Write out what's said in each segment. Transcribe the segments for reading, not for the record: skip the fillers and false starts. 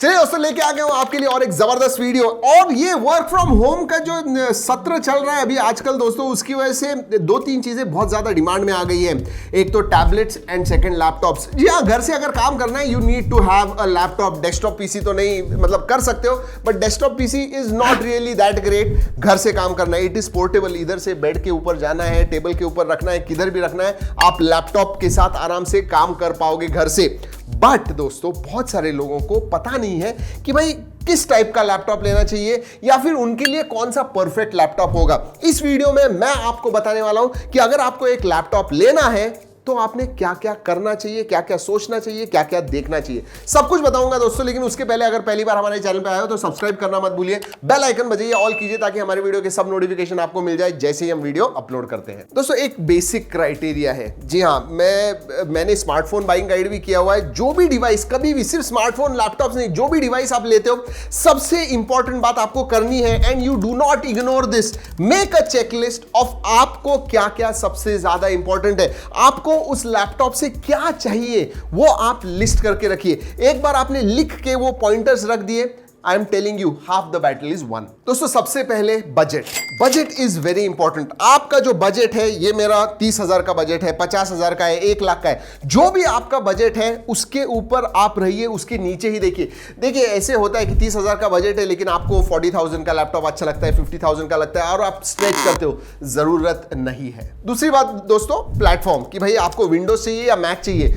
चलिए दोस्तों लेके आ गया हूं आपके लिए और एक जबरदस्त वीडियो। और ये वर्क फ्रॉम होम का जो सत्र चल रहा है अभी आजकल दोस्तों, उसकी वजह से दो तीन चीजें बहुत ज्यादा डिमांड में आ गई है। एक तो टैबलेट्स एंड सेकंड लैपटॉप्स। जी हाँ, घर से अगर काम करना है you need to have a laptop. Desktop PC तो नहीं, मतलब कर सकते हो, but desktop PC is not really that great. घर से काम करना है, इट इज पोर्टेबल। इधर से बेड के ऊपर जाना है, टेबल के ऊपर रखना है, किधर भी रखना है, आप लैपटॉप के साथ आराम से काम कर पाओगे घर से। बट दोस्तों बहुत सारे लोगों को पता नहीं है कि भाई किस टाइप का लैपटॉप लेना चाहिए या फिर उनके लिए कौन सा परफेक्ट लैपटॉप होगा। इस वीडियो में मैं आपको बताने वाला हूं कि अगर आपको एक लैपटॉप लेना है तो आपने क्या क्या करना चाहिए, क्या क्या सोचना चाहिए, क्या क्या देखना चाहिए, सब कुछ बताऊंगा दोस्तों। लेकिन उसके पहले अगर पहली बार हमारे चैनल पे आए हो तो सब्सक्राइब करना मत भूलिए, बेल आइकन बजाइए, ऑल कीजिए ताकि हमारे वीडियो के सब नोटिफिकेशन आपको मिल जाए जैसे ही हम वीडियो अपलोड करते हैं। दोस्तों एक बेसिक क्राइटेरिया है। जी हाँ, मैंने स्मार्टफोन बाइंग गाइड भी किया हुआ है। जो भी डिवाइस, कभी भी सिर्फ स्मार्टफोन लैपटॉप नहीं, जो भी डिवाइस आप लेते हो, सबसे इंपॉर्टेंट बात आपको करनी है, and you do not ignore this, make a checklist of आपको क्या क्या सबसे ज्यादा इंपॉर्टेंट है, आपको उस लैपटॉप से क्या चाहिए वो आप लिस्ट करके रखिए। एक बार आपने लिख के वो पॉइंटर्स रख दिए, आई am telling you half the battle is one. दोस्तों सबसे पहले budget. Budget is very important. आपका जो बजट है, ये मेरा 30,000 का बजट है, 50,000 का है, 1 लाख का है, जो भी आपका बजट है उसके ऊपर आप रहिए, उसके नीचे ही देखिए। देखिए ऐसे होता है कि 30,000 का बजट है लेकिन आपको 40,000 का लैपटॉप अच्छा लगता है, 50,000 का लगता है और आप स्ट्रेच करते हो, जरूरत नहीं है। दूसरी बात दोस्तों, प्लेटफॉर्म, कि भाई आपको विंडोज चाहिए या मैक चाहिए।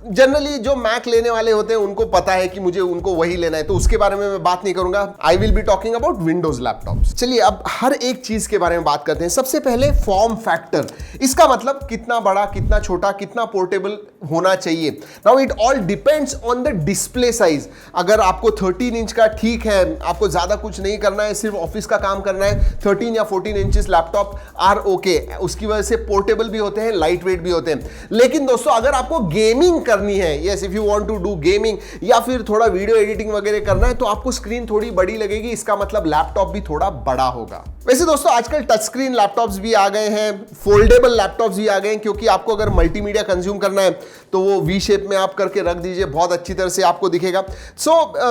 जनरली जो मैक लेने वाले होते हैं उनको पता है कि मुझे उनको वही लेना है, तो उसके बारे में मैं बात नहीं करूंगा। I will be talking about Windows laptops. चलिए अब हर एक चीज के बारे में बात करते हैं। सबसे पहले फॉर्म फैक्टर, इसका मतलब कितना बड़ा, कितना छोटा, कितना पोर्टेबल होना चाहिए। Now it all depends on the display size. अगर आपको 13 इंच का ठीक है, आपको ज्यादा कुछ नहीं करना है, सिर्फ ऑफिस का काम करना है, 13 या 14 इंचेस लैपटॉप आर ओके। उसकी वजह से पोर्टेबल भी होते हैं, लाइट वेट भी होते हैं। लेकिन दोस्तों अगर आपको गेमिंग करनी है, yes if you want to do gaming, या फिर थोड़ा वीडियो एडिटिंग वगैरह करना है, तो आपको स्क्रीन थोड़ी बड़ी लगेगी। इसका मतलब लैपटॉप भी थोड़ा बड़ा होगा। वैसे दोस्तों आजकल टच स्क्रीन लैपटॉप्स भी आ गए हैं, फोल्डेबल लैपटॉप्स भी आ गए हैं, क्योंकि आपको अगर मल्टीमीडिया कंज्यूम करना है तो वो वी शेप में आप करके रख दीजिए, बहुत अच्छी तरह से आपको दिखेगा।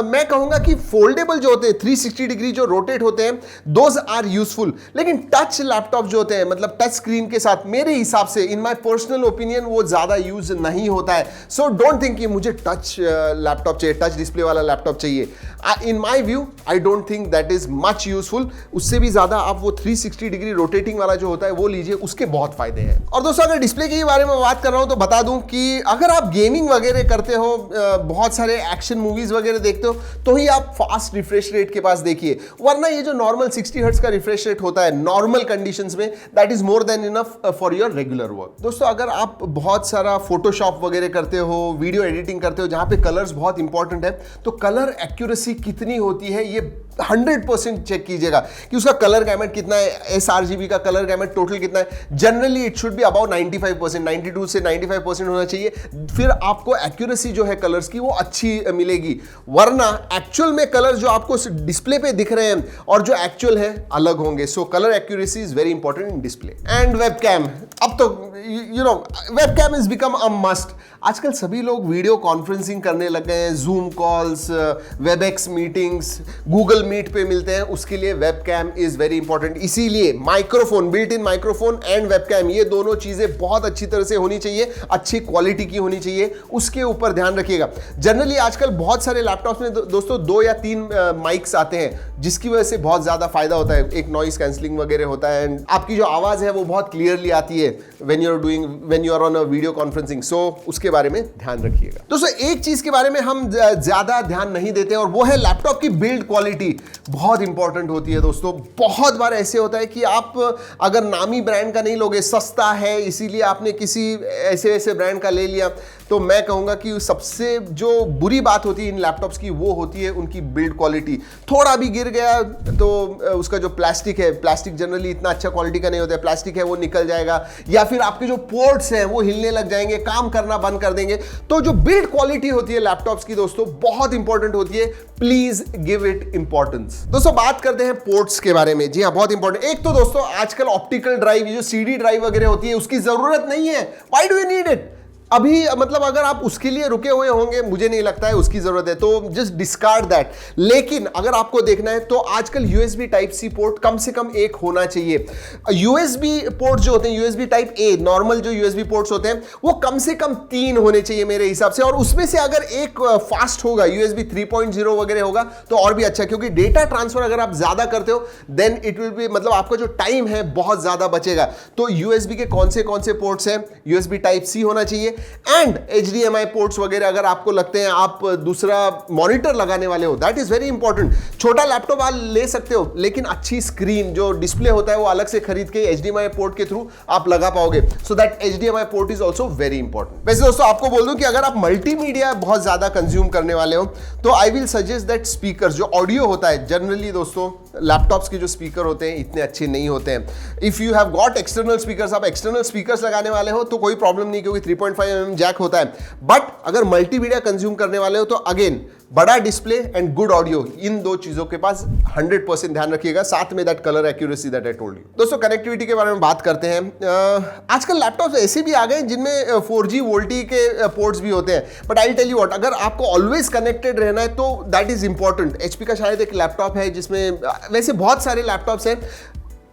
मैं कहूंगा कि फोल्डेबल जो होते हैं, 360 डिग्री जो रोटेट होते हैं, दोज आर यूजफुल। लेकिन टच लैपटॉप जो होते हैं, मतलब टच स्क्रीन के साथ, मेरे हिसाब से, इन माय पर्सनल ओपिनियन, वो ज्यादा यूज नहीं होता है। सो डोंट थिंक कि मुझे टच लैपटॉप चाहिए, टच डिस्प्ले वाला लैपटॉप चाहिए। In my view I don't think that is much useful. उससे भी ज्यादा आप वो 360 डिग्री रोटेटिंग वाला जो होता है वो लीजिए, उसके बहुत फायदे हैं। और दोस्तों अगर डिस्प्ले के बारे में बात कर रहा हूं तो बता दूं कि अगर आप गेमिंग वगैरह करते हो, बहुत सारे एक्शन मूवीज वगैरह देखते हो, तो ही आप फास्ट रिफ्रेश रेट के पास देखिए। वरना ये जो नॉर्मल 60 हर्ट्ज का रिफ्रेश रेट होता है नॉर्मल कंडीशंस में, that is more than enough for your regular work. दोस्तों अगर आप बहुत सारा फोटोशॉप वगैरह करते हो, वीडियो एडिटिंग करते हो, जहां पे कलर्स बहुत इंपॉर्टेंट है, तो कलर एक्यूरेसी कितनी होती है ये 100% चेक कीजिएगा कि उसका कलर गैमेट कितना है, sRGB का कलर गैमेट टोटल कितना है। Generally it should be about 95%, 92 से 95% होना चाहिए। फिर आपको एक्यूरेसी जो है कलर्स की वो अच्छी मिलेगी। वरना एक्चुअल में कलर जो आपको डिस्प्ले पे दिख रहे हैं और जो एक्चुअल है अलग होंगे। So colour accuracy is very important in display. And webcam, अब तो you know webcam is become a must. आजकल सभी लोग वीडियो कॉन्फ्रेंसिंग करने लग गए हैं, Zoom calls, Webex meetings, Google Meet पे मिलते हैं, उसके लिए वेबकैम इज वेरी इंपॉर्टेंट। इसीलिए microphone, built in microphone and webcam, ये दोनों चीजें बहुत अच्छी तरह से होनी चाहिए, अच्छी क्वालिटी की होनी चाहिए, उसके ऊपर ध्यान रखिएगा। जनरली आजकल बहुत सारे लैपटॉप्स में दोस्तों 2 या 3 माइक्स आते हैं, जिसकी वजह से बहुत ज्यादा फायदा होता है। एक नॉइस कैंसलिंग वगैरह होता है एंड आपकी जो आवाज है वो बहुत क्लियरली आती है when you are on a video conferencing. So उसके बारे में ध्यान रखिएगा। दोस्तों एक चीज के बारे में हम ज्यादा ध्यान नहीं देते और वो है लैपटॉप की बिल्ड क्वालिटी। बहुत इंपॉर्टेंट होती है दोस्तों। बहुत बार ऐसे होता है कि आप अगर नामी ब्रांड का नहीं लोगे, सस्ता है इसीलिए आपने किसी ऐसे ब्रांड का ले लिया, तो मैं कहूंगा कि सबसे जो बुरी बात होती है इन लैपटॉप्स की वो होती है उनकी बिल्ड क्वालिटी। थोड़ा भी गिर गया तो उसका जो प्लास्टिक है, प्लास्टिक जनरली इतना अच्छा क्वालिटी का नहीं होता है, प्लास्टिक है वो निकल जाएगा, या फिर आपके जो पोर्ट्स हैं वो हिलने लग जाएंगे, काम करना बंद कर देंगे। तो जो बिल्ड क्वालिटी होती है लैपटॉप्स की दोस्तों बहुत इंपॉर्टेंट होती है। Please give it importance. दोस्तों बात करते हैं पोर्ट्स के बारे में। जी हाँ, बहुत इंपॉर्टेंट। एक तो दोस्तों आजकल ऑप्टिकल ड्राइव, जो CD ड्राइव वगैरह होती है, उसकी जरूरत नहीं है। Why do you need it? अभी मतलब अगर आप उसके लिए रुके हुए होंगे, मुझे नहीं लगता है उसकी जरूरत है, तो जस्ट डिस्कार्ड दैट। लेकिन अगर आपको देखना है तो आजकल यूएसबी टाइप सी पोर्ट कम से कम एक होना चाहिए। यूएसबी पोर्ट जो होते हैं, यूएसबी टाइप ए नॉर्मल जो यूएसबी पोर्ट्स होते हैं, वो कम से कम 3 होने चाहिए मेरे हिसाब से, और उसमें से अगर एक फास्ट होगा, यूएसबी 3.0 वगैरह होगा तो और भी अच्छा, क्योंकि डेटा ट्रांसफर अगर आप ज्यादा करते हो देन इट विल बी, मतलब आपका जो टाइम है बहुत ज्यादा बचेगा। तो यूएसबी के कौन से पोर्ट्स हैं, यूएसबी टाइप सी होना चाहिए, एंड एचडीएमआई पोर्ट्स वगैरह अगर आपको लगते हैं आप दूसरा मॉनिटर लगाने वाले हो, दैट इज वेरी इंपॉर्टेंट। छोटा लैपटॉप आप ले सकते हो, लेकिन अच्छी स्क्रीन जो डिस्प्ले होता है वो अलग से खरीद के एचडीएमआई पोर्ट के थ्रू आप लगा पाओगे, so that HDMI port is also very important. वैसे दोस्तों आपको बोल दूं कि अगर आप मल्टीमीडिया बहुत ज्यादा कंज्यूम करने वाले हो तो I will suggest that speaker जो ऑडियो होता है, जनरली दोस्तों लैपटॉप्स के जो स्पीकर होते हैं इतने अच्छे नहीं होते हैं। If you have got external speakers, आप एक्सटर्नल स्पीकर्स लगाने वाले हो तो कोई प्रॉब्लम नहीं, क्योंकि 3.5mm जैक होता है। बट अगर मल्टीमीडिया कंज्यूम करने वाले हो तो अगेन बड़ा डिस्प्ले एंड गुड ऑडियो, इन दो चीजों के पास 100% ध्यान रखिएगा, साथ में that colour accuracy that I told you. दोस्तों कनेक्टिविटी के बारे में बात करते हैं। आजकल लैपटॉप्स ऐसे भी आ गए जिनमें 4G वोल्टी के पोर्ट्स भी होते हैं, but I tell you what, अगर आपको ऑलवेज कनेक्टेड रहना है तो दैट इज इंपॉर्टेंट। HP का शायद एक लैपटॉप है जिसमें, वैसे बहुत सारे लैपटॉप्स हैं,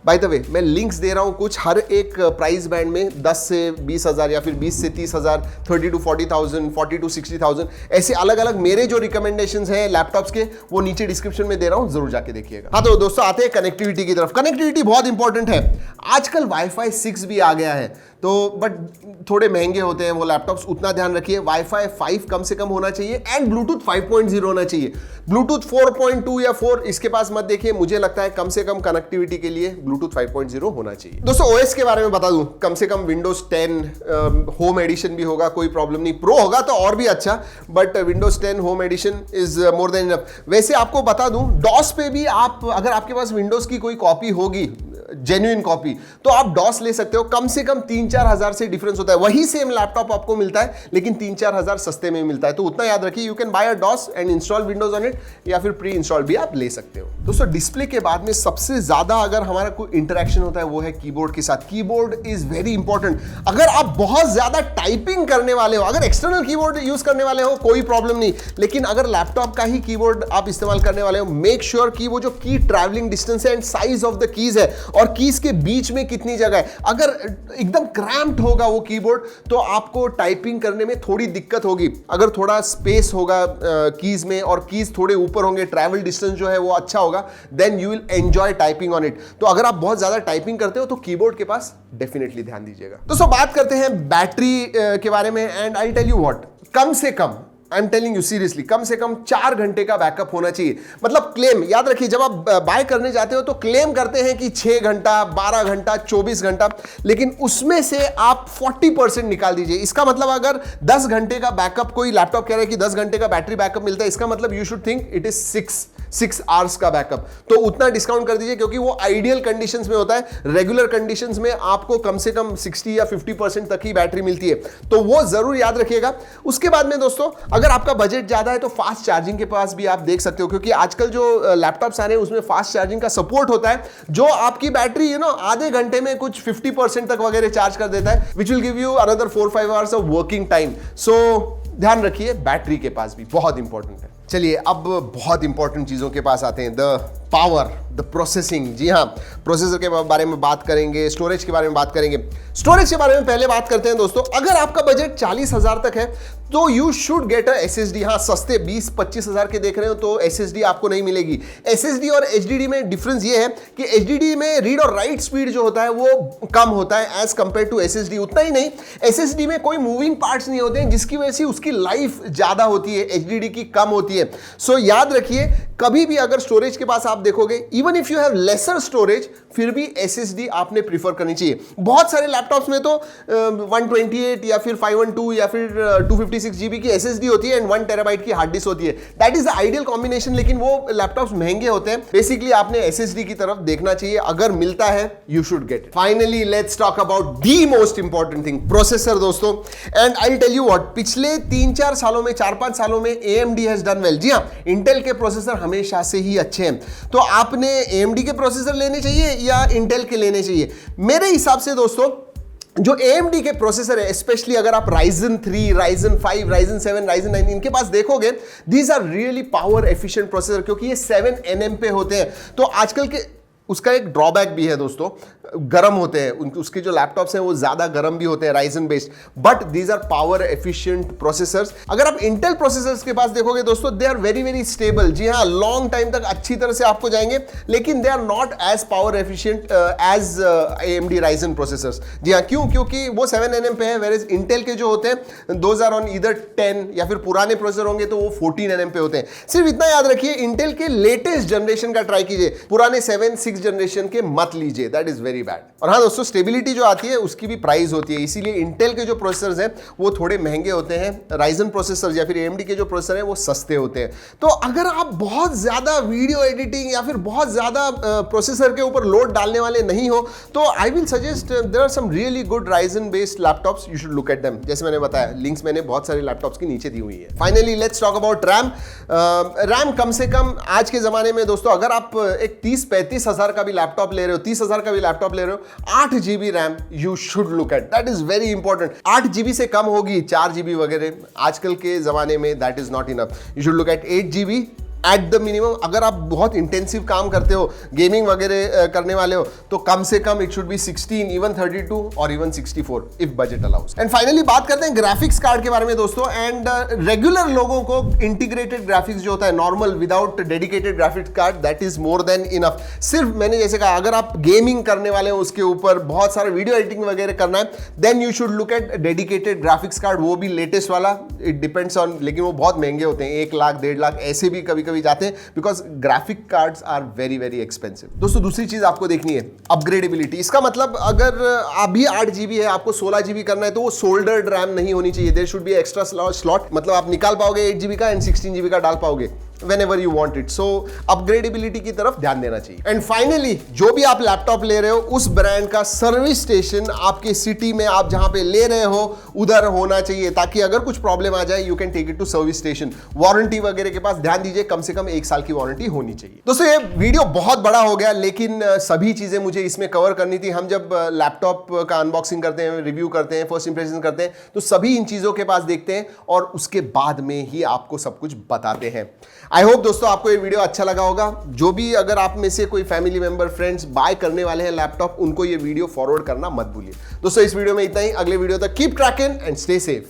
बाय द वे मैं लिंक्स दे रहा हूं कुछ, हर एक प्राइस बैंड में 10 से 20,000 या फिर 20 से 30,000, 30 to 40,000, 40 to 60,000, ऐसे अलग अलग मेरे जो रिकमेंडेशंस हैं लैपटॉप्स के वो नीचे डिस्क्रिप्शन में दे रहा हूं, जरूर जाके देखिएगा। हाँ तो दोस्तों आते हैं कनेक्टिविटी की तरफ। कनेक्टिविटी बहुत इंपॉर्टेंट है। आजकल वाईफाई 6 भी आ गया है, तो बट थोड़े महंगे होते हैं वो लैपटॉप्स, उतना ध्यान रखिए। वाईफाई 5 कम से कम होना चाहिए एंड ब्लूटूथ 5.0 होना चाहिए। ब्लूटूथ 4.2 या 4 इसके पास मत देखिए, मुझे लगता है कम से कम कनेक्टिविटी के लिए ब्लूटूथ 5.0 होना चाहिए। दोस्तों ओएस के बारे में बता दूं, कम से कम विंडोज 10 होम एडिशन भी होगा, कोई प्रॉब्लम नहीं। प्रो होगा तो और भी अच्छा, but Windows 10 home edition is more than enough. वैसे आपको बता दूं, डॉस पे भी आप, अगर आपके पास विंडोज की कोई कॉपी होगी, जेन्युइन कॉपी, तो आप डॉस ले सकते हो। कम से कम 3-4 हजार से डिफरेंस होता है। वही सेम लैपटॉप आपको मिलता है लेकिन 3-4 हजार सस्ते में मिलता है, तो उतना याद रखिए। You can buy a DOS and install Windows on it, या फिर प्री इंस्टॉल भी आप ले सकते हो। दोस्तों डिस्प्ले के बाद में सबसे ज्यादा अगर हमारा कोई इंटरेक्शन होता है वो है कीबोर्ड के साथ। Keyboard is very important. अगर आप बहुत ज्यादा टाइपिंग करने वाले हो, अगर एक्सटर्नल कीबोर्ड यूज करने वाले हो कोई प्रॉब्लम नहीं, लेकिन अगर लैपटॉप का ही कीबोर्ड आप इस्तेमाल करने वाले हो, मेक श्योर कि वो जो की ट्रैवलिंग डिस्टेंस है and size of the keys है और कीज के बीच में कितनी जगह है, अगर एकदम क्रैम्प्ड होगा वो कीबोर्ड तो आपको टाइपिंग करने में थोड़ी दिक्कत होगी। अगर थोड़ा स्पेस होगा कीज में और कीज थोड़े ऊपर होंगे, ट्रैवल डिस्टेंस जो है वो अच्छा होगा, then you will enjoy typing on it. तो अगर आप बहुत ज्यादा टाइपिंग करते हो तो कीबोर्ड के पास डेफिनेटली ध्यान दीजिएगा। दोस्तों बात करते हैं बैटरी के बारे में, and I tell you what, कम से कम, I am telling you seriously, कम से कम 4 घंटे का बैकअप होना चाहिए। मतलब क्लेम याद रखिए, जब आप बाय करने जाते हो तो क्लेम करते हैं कि 6 घंटा, 12 घंटा, 24 घंटा, लेकिन उसमें से आप 40% निकाल दीजिए। इसका मतलब अगर 10 घंटे का बैकअप, कोई लैपटॉप कह रहा है कि 10 घंटे का बैटरी बैकअप मिलता है, इसका मतलब you should think it is 6 hours का बैकअप। तो उतना डिस्काउंट कर दीजिए, क्योंकि वो आइडियल कंडीशंस में होता है। रेगुलर कंडीशंस में आपको कम से कम 60 या 50% तक ही बैटरी मिलती है, तो वो जरूर याद रखिएगा। उसके बाद में दोस्तों, अगर आपका बजट ज्यादा है तो फास्ट चार्जिंग के पास भी आप देख सकते हो, क्योंकि आजकल जो लैपटॉप्स आ रहे हैं उसमें फास्ट चार्जिंग का सपोर्ट होता है, जो आपकी बैटरी आधे घंटे में कुछ 50% तक वगैरह चार्ज कर देता है, which will give you another 4-5 hours of working time. So ध्यान रखिए, बैटरी के पास भी बहुत इंपॉर्टेंट है। चलिए अब बहुत इंपॉर्टेंट चीजों के पास आते हैं, द पावर, द प्रोसेसिंग। जी हाँ, प्रोसेसर के बारे में बात करेंगे, स्टोरेज के बारे में बात करेंगे। स्टोरेज के बारे में पहले बात करते हैं दोस्तों। अगर आपका बजट 40,000 तक है तो you should get a SSD। हाँ, सस्ते 20-25 हजार के देख रहे हो तो SSD आपको नहीं मिलेगी। SSD और HDD में डिफरेंस ये है कि HDD में रीड और राइट स्पीड जो होता है वो कम होता है एज कंपेयर टू SSD। उतना ही नहीं, SSD में कोई मूविंग पार्ट्स नहीं होते हैं, जिसकी वजह से उसकी लाइफ ज्यादा होती है, HDD की कम होती है। सो याद रखिए, कभी भी अगर स्टोरेज के पास आप देखोगे, even if you have laser storage, फिर भी SSD आपने प्रीफर करनी चाहिए। बहुत सारे लैपटॉप्स में तो 128 या फिर 512 या फिर 256 GB की SSD होती है एंड 1 TB की हार्ड डिस्क होती है। That is the ideal combination, लेकिन वो लैपटॉप्स महंगे होते हैं। बेसिकली आपने SSD की तरफ देखना चाहिए, अगर मिलता है you should get it. Finally let's talk about the most important thing, processor दोस्तों। And I tell you what, पिछले 3-4 सालों में, 4-5 सालों में AMD हैज डन वेल। जी हाँ, इंटेल के प्रोसेसर हमेशा से ही अच्छे हैं, तो आपने AMD के प्रोसेसर लेने चाहिए या इंटेल के लेने चाहिए? मेरे हिसाब से दोस्तों, जो AMD के प्रोसेसर है, स्पेशली अगर आप Ryzen 3, Ryzen 5, Ryzen 7, Ryzen 9 इनके पास देखोगे, these are really power efficient processor, क्योंकि ये 7 nm पे होते हैं। तो आजकल के उसका एक ड्रॉबैक भी है दोस्तों, गर्म होते हैं उसके जो लैपटॉप्स हैं वो ज्यादा गर्म भी होते हैं Ryzen based, but these are power efficient processors. अगर आप इंटेल प्रोसेसर्स के पास देखोगे दोस्तों, they are very very stable. जी हाँ, लॉन्ग टाइम तक अच्छी तरह से आपको जाएंगे, लेकिन they are not as power efficient as AMD Ryzen processors. जी हाँ, क्यों? क्योंकि वो 7 nm पे है, वेयर इंटेल के जो होते हैं दोज आर ऑन ईदर 10, या फिर पुराने प्रोसेसर होंगे तो वो 14 nm पे होते हैं। सिर्फ इतना याद रखिए, इंटेल के लेटेस्ट जनरेशन का ट्राई कीजिए, पुराने 7, 6 जनरेशन के मत लीजिए, दैट इज वेरी बैड। और हाँ दोस्तों, स्टेबिलिटी जो आती है उसकी भी प्राइस होती है, इसीलिए इंटेल के जो प्रोसेसर्स हैं वो थोड़े महंगे होते हैं, राइजन प्रोसेसर या फिर AMD के जो प्रोसेसर हैं वो सस्ते होते हैं। तो अगर आप बहुत ज्यादा वीडियो एडिटिंग या फिर बहुत ज्यादा प्रोसेसर के ऊपर लोड डालने वाले नहीं हो, तो I will suggest there are some really good Ryzen based laptops, you should look at them. जैसे मैंने बताया, लिंक्स मैंने बहुत सारे लैपटॉप्स की नीचे दी हुई है। Finally let's talk about RAM. RAM कम से कम आज के जमाने में दोस्तों, अगर आप एक 30-35 हजार का भी लैपटॉप ले रहे हो, 30 हजार का भी लैपटॉप ले रहे हो, 8 GB RAM you should look eight, that is very important. 8 GB से कम होगी, 4 GB वगैरह आजकल के जमाने में, that is not enough. You should look eight 8 GB at the minimum. अगर आप बहुत इंटेंसिव काम करते हो, गेमिंग वगैरह करने वाले हो, तो कम से कम इट शुड बी 16, इवन 32 और even 64 if budget allows. And finally बात करते हैं ग्राफिक्स कार्ड के बारे में दोस्तों। एंड रेगुलर लोगों को इंटीग्रेटेड ग्राफिक्स जो होता है, normal without dedicated graphics card, that is more than enough. सिर्फ मैंने जैसे कहा, अगर आप गेमिंग करने वाले हो, उसके ऊपर बहुत सारा वीडियो एडिटिंग वगैरह करना है, then you should look at dedicated graphics card, वो भी लेटेस्ट वाला। इट डिपेंड्स ऑन, लेकिन वो बहुत महंगे होते हैं, 1 लाख 1.5 लाख ऐसे भी कभी कभी जाते हैं, because graphic cards are very very expensive. दोस्तों दूसरी चीज आपको देखनी है, अपग्रेडेबिलिटी। इसका मतलब अगर अभी 8 GB है, आपको 16 GB करना है, तो वो सोल्डर्ड रैम नहीं होनी चाहिए, there should be extra slot, मतलब आप निकाल पाओगे 8 GB का एंड 16 GB का डाल पाओगे whenever you want it. So upgradability की तरफ ध्यान देना चाहिए। एंड फाइनली, जो भी आप लैपटॉप ले रहे हो, उस ब्रांड का सर्विस स्टेशन आपके सिटी में, आप जहां पे ले रहे हो उधर होना चाहिए, ताकि अगर कुछ प्रॉब्लम आ जाए, you can take it to service station. Warranty वगैरह के पास ध्यान दीजिए, कम से कम 1 साल की वारंटी होनी चाहिए। दोस्तों ये वीडियो बहुत बड़ा हो गया, लेकिन सभी चीजें मुझे इसमें कवर करनी थी। हम जब लैपटॉप का अनबॉक्सिंग करते हैं, रिव्यू करते हैं, फर्स्ट इंप्रेशन करते हैं, तो सभी इन चीजों के पास देखते हैं और उसके बाद में ही आपको सब कुछ बताते हैं। आई होप दोस्तों आपको ये वीडियो अच्छा लगा होगा। जो भी अगर आप में से कोई फैमिली मेंबर, फ्रेंड्स बाय करने वाले हैं लैपटॉप, उनको ये वीडियो फॉरवर्ड करना मत भूलिए। दोस्तों इस वीडियो में इतना ही, अगले वीडियो तक keep trekking and stay safe.